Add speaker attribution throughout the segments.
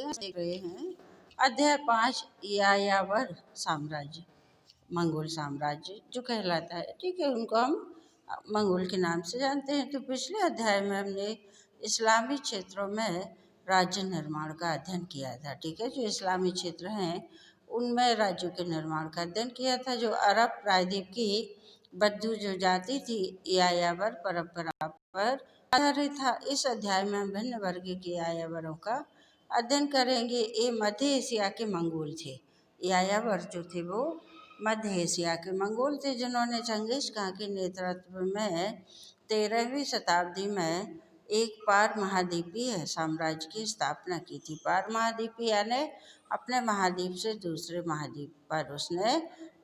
Speaker 1: देख रहे हैं अध्याय 5 यायावर साम्राज्य, मंगोल साम्राज्य जो कहलाता है। ठीक है, उनको हम मंगोल के नाम से जानते हैं। तो पिछले अध्याय में हमने इस्लामी क्षेत्रों में राज्य निर्माण का अध्ययन किया था। ठीक है, जो इस्लामी क्षेत्र हैं उनमें राज्यों के निर्माण का अध्ययन किया था। जो अरब प्रायद्वीप की बद्दू जो जाति थी यायावर परंपरा पर आधारित था। इस अध्याय में हम भिन्न वर्ग के यायावरों का अध्ययन करेंगे। ये मध्य एशिया के मंगोल थे। यायावर जो थे वो मध्य एशिया के मंगोल थे, जिन्होंने चंगेज खां के नेतृत्व में 13वीं शताब्दी में एक पार महाद्वीपीय साम्राज्य की स्थापना की थी। पार महाद्वीपीय यानी अपने महाद्वीप से दूसरे महाद्वीप पर उसने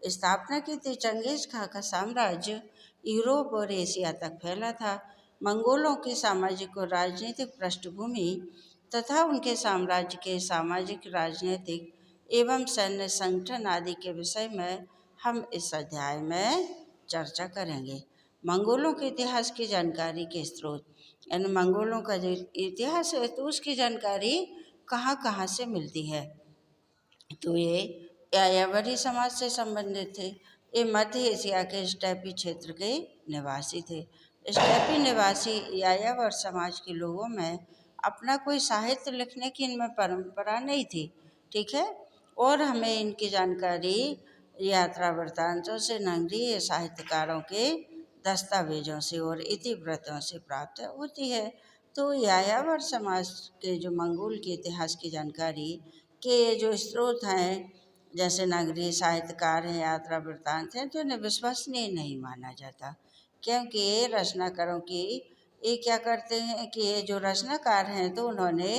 Speaker 1: स्थापना की थी। चंगेज खां का साम्राज्य यूरोप और एशिया तक फैला था। मंगोलों की सामाजिक और राजनीतिक पृष्ठभूमि तथा उनके साम्राज्य के सामाजिक, राजनीतिक एवं सैन्य संगठन आदि के विषय में हम इस अध्याय में चर्चा करेंगे। मंगोलों के इतिहास की जानकारी के स्रोत, यानी मंगोलों का जो इतिहास है तो उसकी जानकारी कहाँ कहाँ से मिलती है। तो ये यायावरी समाज से संबंधित थे। ये मध्य एशिया के स्टेपी क्षेत्र के निवासी थे। स्टेपी निवासी यायावर समाज के लोगों में अपना कोई साहित्य लिखने की इनमें परंपरा नहीं थी। ठीक है, और हमें इनकी जानकारी यात्रा वृत्तांतों से, नगरीय साहित्यकारों के दस्तावेजों से और इतिवृत्तों से प्राप्त होती है। तो यायावर समाज के जो मंगोल के इतिहास की जानकारी के जो स्रोत हैं, जैसे नगरीय साहित्यकार हैं, यात्रा वृत्तांत हैं, तो इन्हें विश्वसनीय नहीं माना जाता, क्योंकि ये रचनाकारों की ये क्या करते हैं कि ये जो रचनाकार हैं तो उन्होंने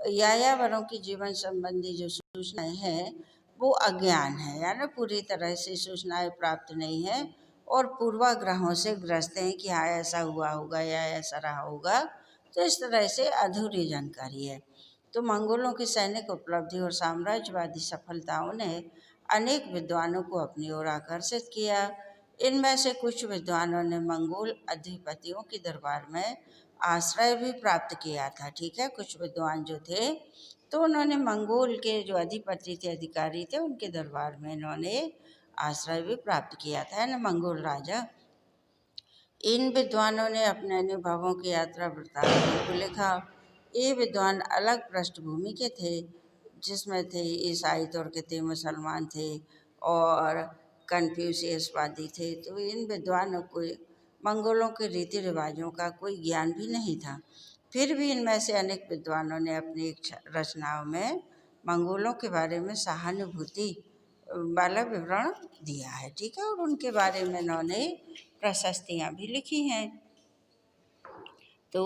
Speaker 1: यायावरों की जीवन संबंधी जो सूचनाएं हैं वो अज्ञान है, यानी पूरी तरह से सूचनाएं प्राप्त नहीं है और पूर्वाग्रहों से ग्रस्त हैं कि हाँ ऐसा हुआ होगा या ऐसा रहा होगा। तो इस तरह से अधूरी जानकारी है। तो मंगोलों की सैनिक उपलब्धि और साम्राज्यवादी सफलताओं ने अनेक विद्वानों को अपनी ओर आकर्षित किया। इनमें से कुछ विद्वानों ने मंगोल अधिपतियों के दरबार में आश्रय भी प्राप्त किया था। ठीक है, कुछ विद्वान जो थे तो उन्होंने मंगोल के जो अधिपति थे, अधिकारी थे, उनके दरबार में इन्होंने आश्रय भी प्राप्त किया था, यानी मंगोल राजा। इन विद्वानों ने अपने अनुभवों की यात्रा वृत्तांतों को लिखा। ये विद्वान अलग पृष्ठभूमि के थे, जिसमें थे ईसाई तुर्क थे, मुसलमान थे और कन्फ्यूशियसवादी थे। तो इन विद्वानों को मंगोलों के रीति रिवाजों का कोई ज्ञान भी नहीं था। फिर भी इनमें से अनेक विद्वानों ने अपनी रचनाओं में मंगोलों के बारे में सहानुभूति वाला विवरण दिया है। ठीक है, और उनके बारे में इन्होंने प्रशस्तियाँ भी लिखी हैं। तो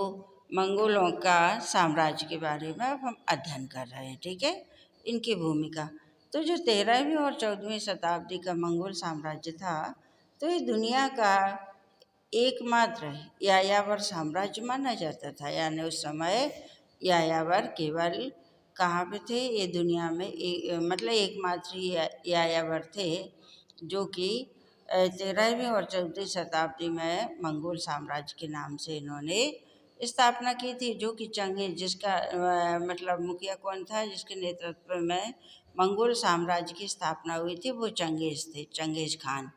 Speaker 1: मंगोलों का साम्राज्य के बारे में अब हम अध्ययन कर रहे हैं। ठीक है, इनकी भूमिका। तो जो 13वीं और 14वीं शताब्दी का मंगोल साम्राज्य था तो ये दुनिया का एकमात्र यायावर साम्राज्य माना जाता था। यानी उस समय यायावर केवल कहाँ पे थे, ये दुनिया में मतलब एकमात्र यायावर थे जो कि 13वीं और 14वीं शताब्दी में मंगोल साम्राज्य के नाम से इन्होंने स्थापना की थी। जो कि चंगेज, जिसका मतलब मुखिया कौन था, जिसके नेतृत्व में मंगोल साम्राज्य की स्थापना हुई थी, वो चंगेज थे, चंगेज खान।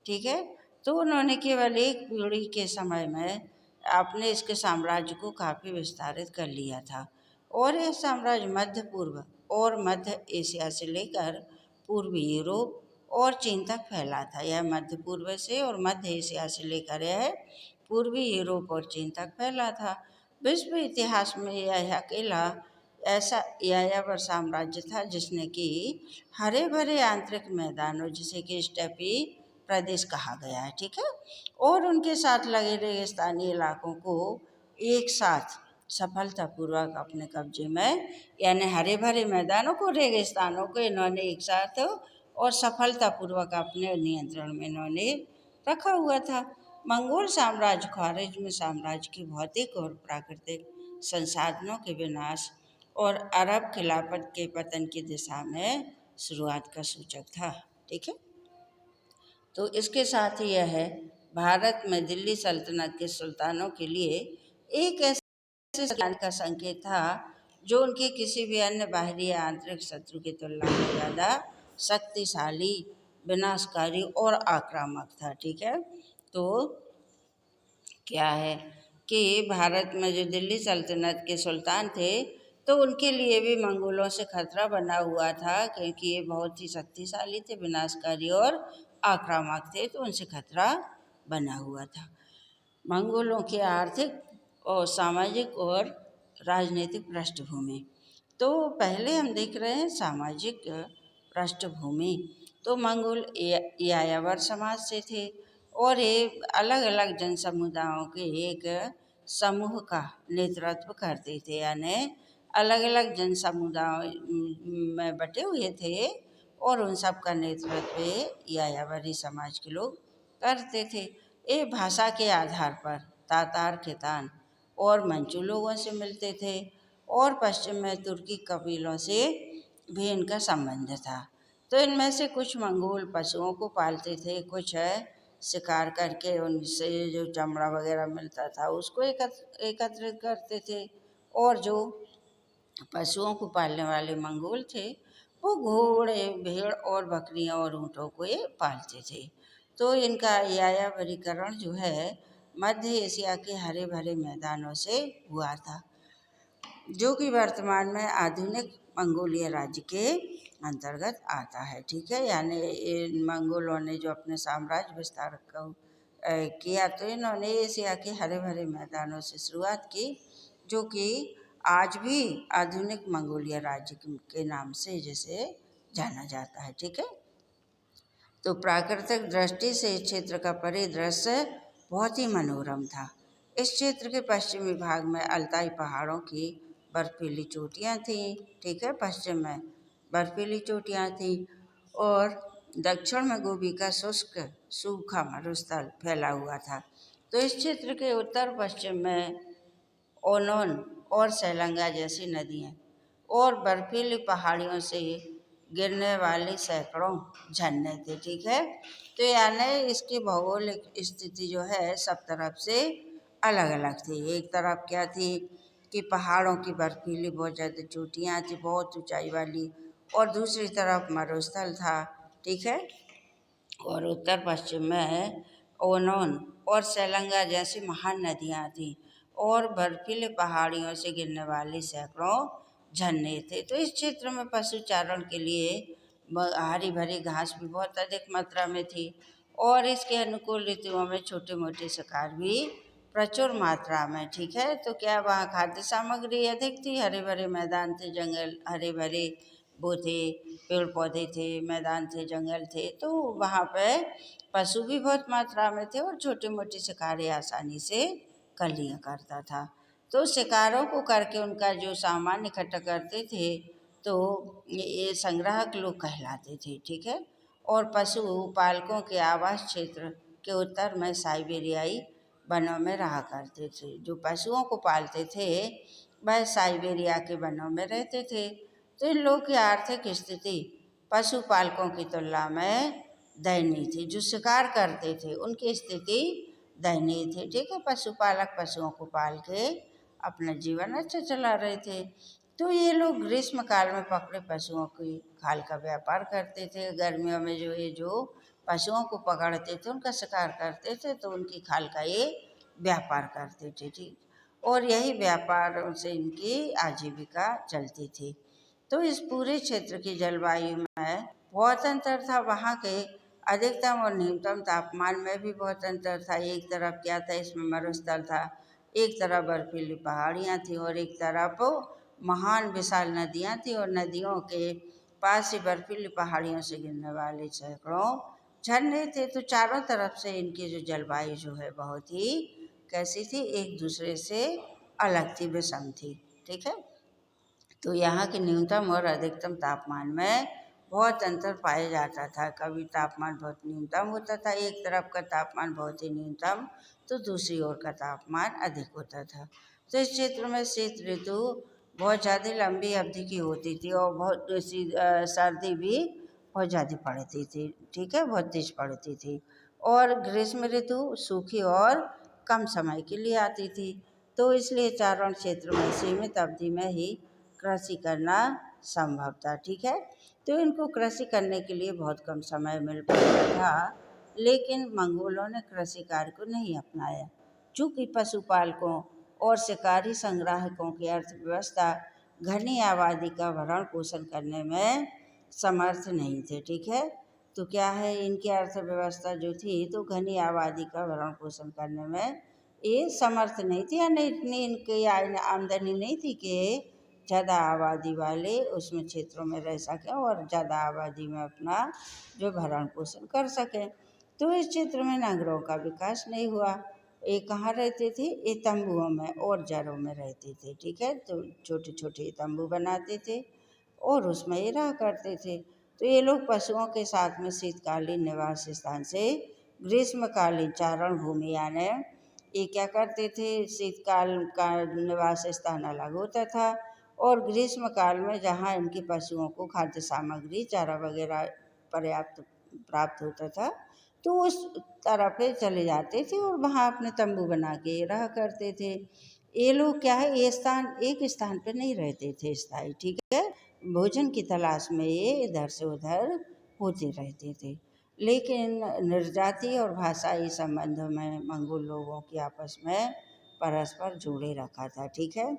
Speaker 1: ठीक है, तो उन्होंने केवल एक पीढ़ी के समय में अपने इसके साम्राज्य को काफ़ी विस्तारित कर लिया था और यह साम्राज्य मध्य पूर्व और मध्य एशिया से लेकर पूर्वी यूरोप और चीन तक फैला था। यह मध्य पूर्व से और मध्य एशिया से लेकर यह पूर्वी यूरोप और चीन तक फैला था। विश्व इतिहास में यह अकेला ऐसा यायावर साम्राज्य था जिसने कि हरे भरे आंतरिक मैदानों, जिसे कि स्टेपी प्रदेश कहा गया है, ठीक है, और उनके साथ लगे रेगिस्तानी इलाकों को एक साथ सफलतापूर्वक अपने कब्जे में, यानी हरे भरे मैदानों को, रेगिस्तानों को इन्होंने एक साथ और सफलतापूर्वक अपने नियंत्रण में इन्होंने रखा हुआ था। मंगोल साम्राज्य ख्वारिज़्म साम्राज्य की भौतिक और प्राकृतिक संसाधनों के विनाश और अरब खिलाफत के पतन की दिशा में शुरुआत का सूचक था। ठीक है, तो इसके साथ ही यह है भारत में दिल्ली सल्तनत के सुल्तानों के लिए एक ऐसे ज्ञान का संकेत था जो उनके किसी भी अन्य बाहरी या आंतरिक शत्रु की तुलना में ज़्यादा शक्तिशाली, विनाशकारी और आक्रामक था। ठीक है, तो क्या है कि भारत में जो दिल्ली सल्तनत के सुल्तान थे, तो उनके लिए भी मंगोलों से खतरा बना हुआ था, क्योंकि ये बहुत ही शक्तिशाली थे, विनाशकारी और आक्रामक थे, तो उनसे खतरा बना हुआ था। मंगोलों की आर्थिक और सामाजिक और राजनीतिक पृष्ठभूमि। तो पहले हम देख रहे हैं सामाजिक पृष्ठभूमि। तो मंगोल यायावर समाज से थे और ये अलग अलग जन समुदायों के एक समूह का नेतृत्व करते थे, यानी अलग अलग जन समुदायों में बटे हुए थे और उन सब का नेतृत्व यायावरी समाज के लोग करते थे। ये भाषा के आधार पर तातार, खितान और मंचू लोगों से मिलते थे और पश्चिम में तुर्की कबीलों से भी इनका संबंध था। तो इनमें से कुछ मंगोल पशुओं को पालते थे, कुछ शिकार करके उनसे जो चमड़ा वगैरह मिलता था उसको एकत्रित करते थे, और जो पशुओं को पालने वाले मंगोल थे वो घोड़े, भेड़ और बकरियां और ऊँटों को ये पालते थे। तो इनका यायावरीकरण जो है मध्य एशिया के हरे भरे मैदानों से हुआ था, जो कि वर्तमान में आधुनिक मंगोलिया राज्य के अंतर्गत आता है। ठीक है, यानी इन मंगोलों ने जो अपने साम्राज्य विस्तार किया, तो इन्होंने एशिया के हरे भरे मैदानों से शुरुआत की, जो कि आज भी आधुनिक मंगोलिया राज्य के नाम से जैसे जाना जाता है। ठीक है, तो प्राकृतिक दृष्टि से इस क्षेत्र का परिदृश्य बहुत ही मनोरम था। इस क्षेत्र के पश्चिमी भाग में अल्ताई पहाड़ों की बर्फीली चोटियाँ थीं। ठीक है, पश्चिम में बर्फीली चोटियाँ थीं और दक्षिण में गोबी का शुष्क सूखा मरुस्थल फैला हुआ था। तो इस क्षेत्र के उत्तर पश्चिम में ओनोन और सैलंगा जैसी नदियाँ और बर्फीली पहाड़ियों से गिरने वाली सैकड़ों झरने थे। ठीक है, तो यानी इसकी भौगोलिक स्थिति जो है सब तरफ से अलग अलग थी। एक तरफ क्या थी कि पहाड़ों की बर्फीली बहुत ज़्यादा चोटियाँ थी, बहुत ऊंचाई वाली, और दूसरी तरफ मरुस्थल था। ठीक है, और उत्तर पश्चिम में ओनोन और सैलंगा जैसी महान नदियाँ थीं और बर्फीली पहाड़ियों से गिरने वाले सैकड़ों झरने थे। तो इस क्षेत्र में पशु चारण के लिए हरी भरी घास भी बहुत अधिक मात्रा में थी और इसके अनुकूल ऋतुओं में छोटे मोटे शिकार भी प्रचुर मात्रा में। ठीक है, तो क्या वहाँ खाद्य सामग्री अधिक थी, हरे भरे मैदान थे, जंगल हरे भरे वो थे, पेड़ पौधे थे, मैदान थे, जंगल थे, तो वहाँ पे पशु भी बहुत मात्रा में थे और छोटे मोटे शिकारी आसानी से कर लिया करता था। तो शिकारों को करके उनका जो सामान इकट्ठा करते थे, तो ये संग्राहक लोग कहलाते थे। ठीक है, और पशु पालकों के आवास क्षेत्र के उत्तर में साइबेरियाई वनों में रहा करते थे। जो पशुओं को पालते थे वह साइबेरिया के वनों में रहते थे। तो इन लोगों की आर्थिक स्थिति पशुपालकों की तुलना में दयनीय थी। जो शिकार करते थे उनकी स्थिति दयनीय थी। ठीक है, पशुपालक पशुओं को पाल के अपना जीवन अच्छा चला रहे थे। तो ये लोग ग्रीष्म काल में पकड़े पशुओं की खाल का व्यापार करते थे। गर्मियों में जो पशुओं को पकड़ते थे उनका शिकार करते थे, तो उनकी खाल का ये व्यापार करते थे। ठीक, और यही व्यापार से इनकी आजीविका चलती थी। तो इस पूरे क्षेत्र की जलवायु में बहुत अंतर था। वहाँ के अधिकतम और न्यूनतम तापमान में भी बहुत अंतर था। एक तरफ क्या था, इसमें मरुस्थल था, एक तरफ बर्फीली पहाड़ियाँ थी और एक तरफ महान विशाल नदियाँ थी, और नदियों के पास ही बर्फीली पहाड़ियों से गिरने वाले सैकड़ों झरने थे। तो चारों तरफ से इनकी जो जलवायु जो है बहुत ही कैसी थी, एक दूसरे से अलग थी, विषम थी। ठीक है, तो यहाँ के न्यूनतम और अधिकतम तापमान में बहुत अंतर पाया जाता था। कभी तापमान बहुत न्यूनतम होता था, एक तरफ का तापमान बहुत ही न्यूनतम, तो दूसरी ओर का तापमान अधिक होता था। तो इस क्षेत्र में शीत ऋतु बहुत ज़्यादा लंबी अवधि की होती थी और बहुत सर्दी भी बहुत ज़्यादा पड़ती थी। ठीक है, बहुत तेज पड़ती थी, और ग्रीष्म ऋतु सूखी और कम समय के लिए आती थी। तो इसलिए चारण क्षेत्र में सीमित अवधि में ही कृषि करना संभव था। ठीक है, तो इनको कृषि करने के लिए बहुत कम समय मिल पाता था, लेकिन मंगोलों ने कृषि कार्य को नहीं अपनाया, चूँकि पशुपालकों और शिकारी संग्राहकों की अर्थव्यवस्था घनी आबादी का भरण पोषण करने में समर्थ नहीं थे। ठीक है, तो क्या है, इनकी अर्थव्यवस्था जो थी तो घनी आबादी का भरण पोषण करने में ये समर्थ नहीं थी, यानी इतनी इनकी आमदनी नहीं थी कि ज़्यादा आबादी वाले उसमें क्षेत्रों में रह सकें और ज़्यादा आबादी में अपना जो भरण पोषण कर सकें। तो इस क्षेत्र में नगरों का विकास नहीं हुआ। ये कहाँ रहते थे, ये तंबुओं में और जरों में रहते थे। ठीक है, तो छोटे छोटे तंबू बनाते थे और उसमें ये रहा करते थे। तो ये लोग पशुओं के साथ में शीतकालीन निवास स्थान से ग्रीष्मकालीन चारण भूमि, यानी ये क्या करते थे, शीतकाल का निवास स्थान अलग होता था और ग्रीष्म काल में जहाँ इनके पशुओं को खाद्य सामग्री चारा वगैरह पर्याप्त प्राप्त होता था, तो उस तरफ चले जाते थे और वहाँ अपने तंबू बना के रहा करते थे। ये लोग क्या है, एक स्थान पे नहीं रहते थे स्थायी। ठीक है, भोजन की तलाश में ये इधर से उधर होते रहते थे, लेकिन निर्जातीय और भाषाई संबंधों में मंगोल लोगों की आपस में परस्पर जोड़े रखा था। ठीक है,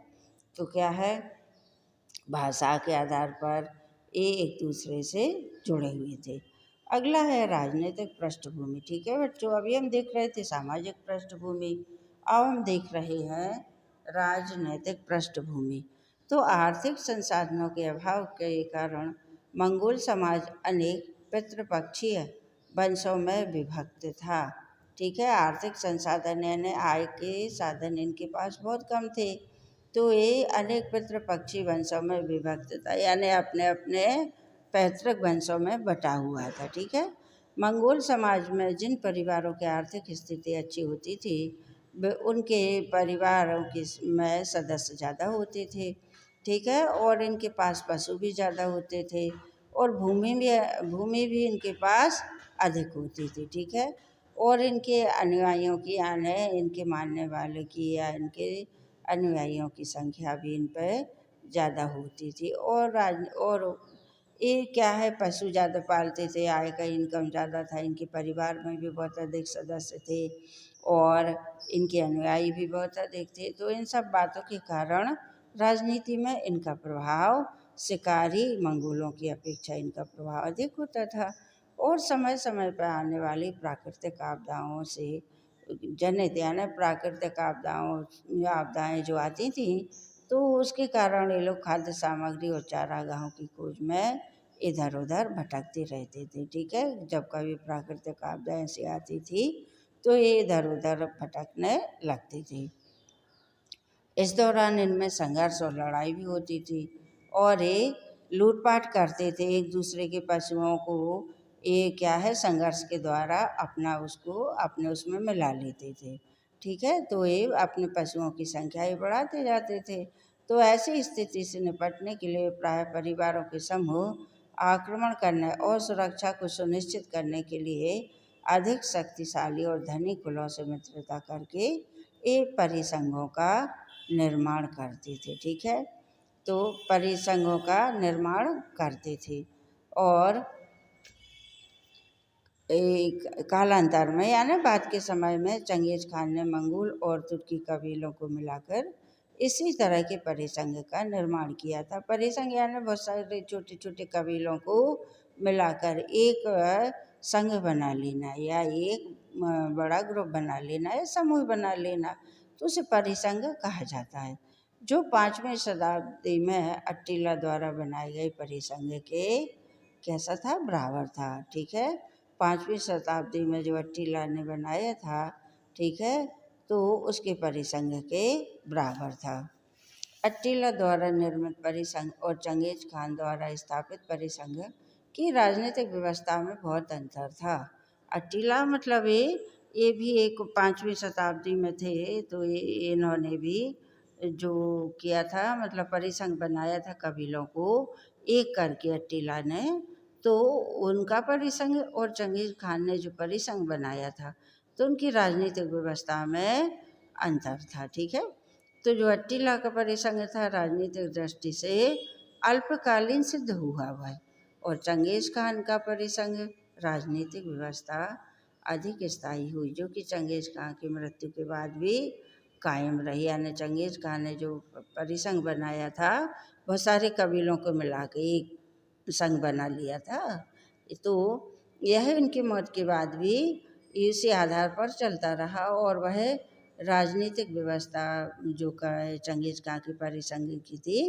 Speaker 1: तो क्या है, भाषा के आधार पर ये एक दूसरे से जुड़े हुए थे। अगला है राजनीतिक पृष्ठभूमि। ठीक है बच्चों, अभी हम देख रहे थे सामाजिक पृष्ठभूमि, अब हम देख रहे हैं राजनीतिक पृष्ठभूमि। तो आर्थिक संसाधनों के अभाव के कारण मंगोल समाज अनेक पितृपक्षीय वंशों में विभक्त था। ठीक है, आर्थिक संसाधन यानी आय के साधन इनके पास बहुत कम थे, तो ये अनेक पितृपक्षी वंशों में विभक्त था, यानी अपने अपने पैतृक वंशों में बटा हुआ था। ठीक है, मंगोल समाज में जिन परिवारों की आर्थिक स्थिति अच्छी होती थी उनके परिवारों के में सदस्य ज़्यादा होते थे। ठीक है, और इनके पास पशु भी ज़्यादा होते थे और भूमि भी इनके पास अधिक होती थी। ठीक है, और इनके अनुयायियों की, यानी इनके मानने वाले की या इनके अनुयायियों की संख्या भी इन पर ज़्यादा होती थी। और ये क्या है, पशु ज़्यादा पालते थे, आय का इनकम ज़्यादा था, इनके परिवार में भी बहुत अधिक सदस्य थे और इनके अनुयायी भी बहुत अधिक थे। तो इन सब बातों के कारण राजनीति में इनका प्रभाव शिकारी मंगोलों की अपेक्षा इनका प्रभाव अधिक होता था और समय समय पर आने वाली प्राकृतिक आपदाओं से जनित, यानी प्राकृतिक आपदाएं जो आती थी, तो उसके कारण ये लोग खाद्य सामग्री और चारागाहों की खोज में इधर उधर भटकते रहते थे। ठीक है, जब कभी प्राकृतिक आपदा ऐसी आती थी तो ये इधर उधर भटकने लगती थी। इस दौरान इनमें संघर्ष और लड़ाई भी होती थी और ये लूटपाट करते थे एक दूसरे के पशुओं को। ये क्या है, संघर्ष के द्वारा अपने उसमें मिला लेते थे। ठीक है, तो ये अपने पशुओं की संख्या ही बढ़ाते जाते थे। तो ऐसी स्थिति से निपटने के लिए प्राय परिवारों के समूह आक्रमण करने और सुरक्षा को सुनिश्चित करने के लिए अधिक शक्तिशाली और धनी कुलों से मित्रता करके ये परिसंघों का निर्माण करते थे। ठीक है, तो परिसंघों का निर्माण करते थे और कालांतर में, यानी बाद के समय में चंगेज खान ने मंगोल और तुर्की कबीलों को मिलाकर इसी तरह के परिसंघ का निर्माण किया था। परिसंघ यानी बहुत सारे छोटे छोटे कबीलों को मिलाकर एक संघ बना लेना या एक बड़ा ग्रुप बना लेना या समूह बना लेना, तो उसे परिसंघ कहा जाता है। जो 5वीं शताब्दी में अट्टिला द्वारा बनाए गए परिसंघ के कैसा था, बराबर था। ठीक है, 5वीं शताब्दी में जो अट्टिला ने बनाया था, ठीक है, तो उसके परिसंघ के बराबर था। अट्टिला द्वारा निर्मित परिसंघ और चंगेज खान द्वारा स्थापित परिसंघ की राजनीतिक व्यवस्था में बहुत अंतर था। अट्टिला मतलब ये भी एक 5वीं शताब्दी में थे, तो इन्होंने भी जो किया था, मतलब परिसंघ बनाया था कबीलों को एक करके अट्टिला ने, तो उनका परिसंघ और चंगेज खान ने जो परिसंघ बनाया था, तो उनकी राजनीतिक व्यवस्था में अंतर था। ठीक है, तो जो अट्टिला का परिसंघ था राजनीतिक दृष्टि से अल्पकालीन सिद्ध हुआ वह, और चंगेज खान का परिसंघ राजनीतिक व्यवस्था अधिक स्थायी हुई, जो कि चंगेज खान की मृत्यु के बाद भी कायम रही। यानी चंगेज खान ने जो परिसंघ बनाया था बहुत सारे कबीलों को मिला के एक संघ बना लिया था, तो यह उनकी मौत के बाद भी इसी आधार पर चलता रहा, और वह राजनीतिक व्यवस्था जो चंगेज खान की परिसंघ की थी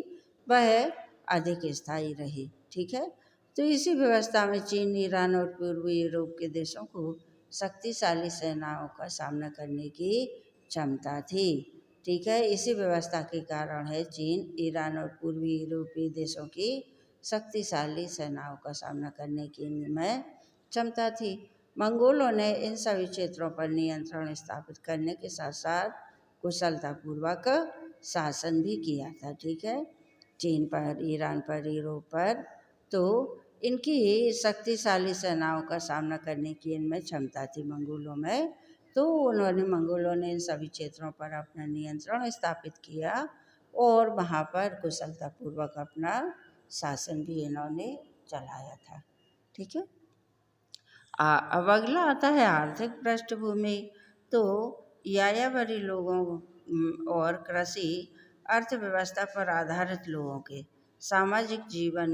Speaker 1: वह अधिक स्थायी रही। ठीक है, तो इसी व्यवस्था में चीन, ईरान और पूर्वी यूरोप के देशों को शक्तिशाली सेनाओं का सामना करने की क्षमता थी। ठीक है, इसी व्यवस्था के कारण है चीन, ईरान और पूर्वी यूरोपीय देशों की शक्तिशाली सेनाओं का सामना करने की इनमें क्षमता थी। मंगोलों ने इन सभी क्षेत्रों पर नियंत्रण स्थापित करने के साथ साथ कुशलतापूर्वक शासन भी किया था। ठीक है, चीन पर, ईरान पर, यूरोप पर, तो इनकी शक्तिशाली सेनाओं का सामना करने की इनमें क्षमता थी मंगोलों में। तो मंगोलों ने इन सभी क्षेत्रों पर अपना नियंत्रण स्थापित किया और वहाँ पर कुशलतापूर्वक अपना शासन भी इन्होंने चलाया था। ठीक है, अब अगला आता है आर्थिक पृष्ठभूमि। तो यायावरी लोगों और कृषि अर्थव्यवस्था पर आधारित लोगों के सामाजिक जीवन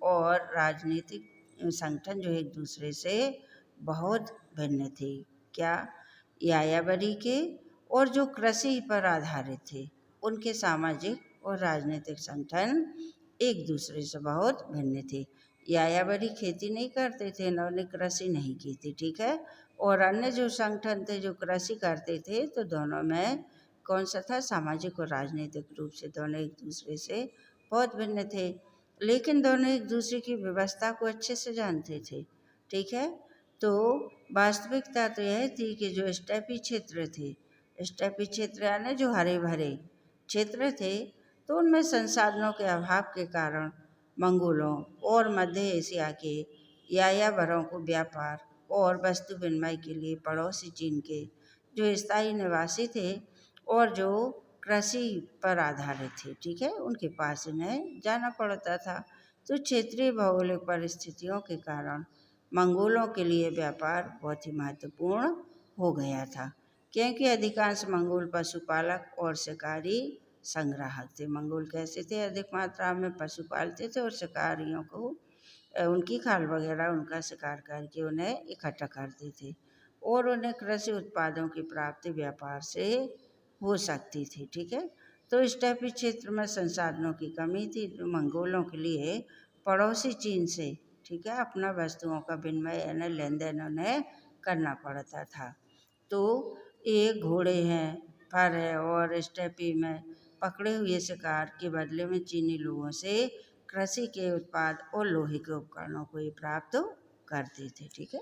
Speaker 1: और राजनीतिक संगठन जो एक दूसरे से बहुत भिन्न थे। क्या? यायावरी के और जो कृषि पर आधारित थे उनके सामाजिक और राजनीतिक संगठन एक दूसरे से बहुत भिन्न थे। यायावरी खेती नहीं करते थे, इन्होंने कृषि नहीं की थी। ठीक है, और अन्य जो संगठन थे जो कृषि करते थे, तो दोनों में कौन सा था? सामाजिक और राजनीतिक रूप से दोनों एक दूसरे से बहुत भिन्न थे, लेकिन दोनों एक दूसरे की व्यवस्था को अच्छे से जानते थे। ठीक है, तो वास्तविकता तो यह थी कि जो स्टेपी क्षेत्र थे, स्टेपी क्षेत्र यानी जो हरे भरे क्षेत्र थे, तो उनमें संसाधनों के अभाव के कारण मंगोलों और मध्य एशिया के यायावरों को व्यापार और वस्तु विनिमय के लिए पड़ोसी चीन के जो स्थायी निवासी थे और जो कृषि पर आधारित थे, ठीक है, उनके पास इन्हें जाना पड़ता था। तो क्षेत्रीय भौगोलिक परिस्थितियों के कारण मंगोलों के लिए व्यापार बहुत ही महत्वपूर्ण हो गया था, क्योंकि अधिकांश मंगोल पशुपालक और शिकारी संग्राहक थे। मंगोल कैसे थे? अधिक मात्रा में पशु पालते थे और शिकारियों को उनकी खाल वगैरह उनका शिकार करके उन्हें इकट्ठा करते थे, और उन्हें कृषि उत्पादों की प्राप्ति व्यापार से हो सकती थी। ठीक है, तो स्टेपी क्षेत्र में संसाधनों की कमी थी, जो मंगोलों के लिए पड़ोसी चीन से, ठीक है, अपना वस्तुओं का विनिमय यानी लेन देन उन्हें करना पड़ता था। तो ये घोड़े हैं, फर है, और स्टेपी में पकड़े हुए शिकार के बदले में चीनी लोगों से कृषि के उत्पाद और लोहे के उपकरणों को ये प्राप्त करते थे। ठीक है,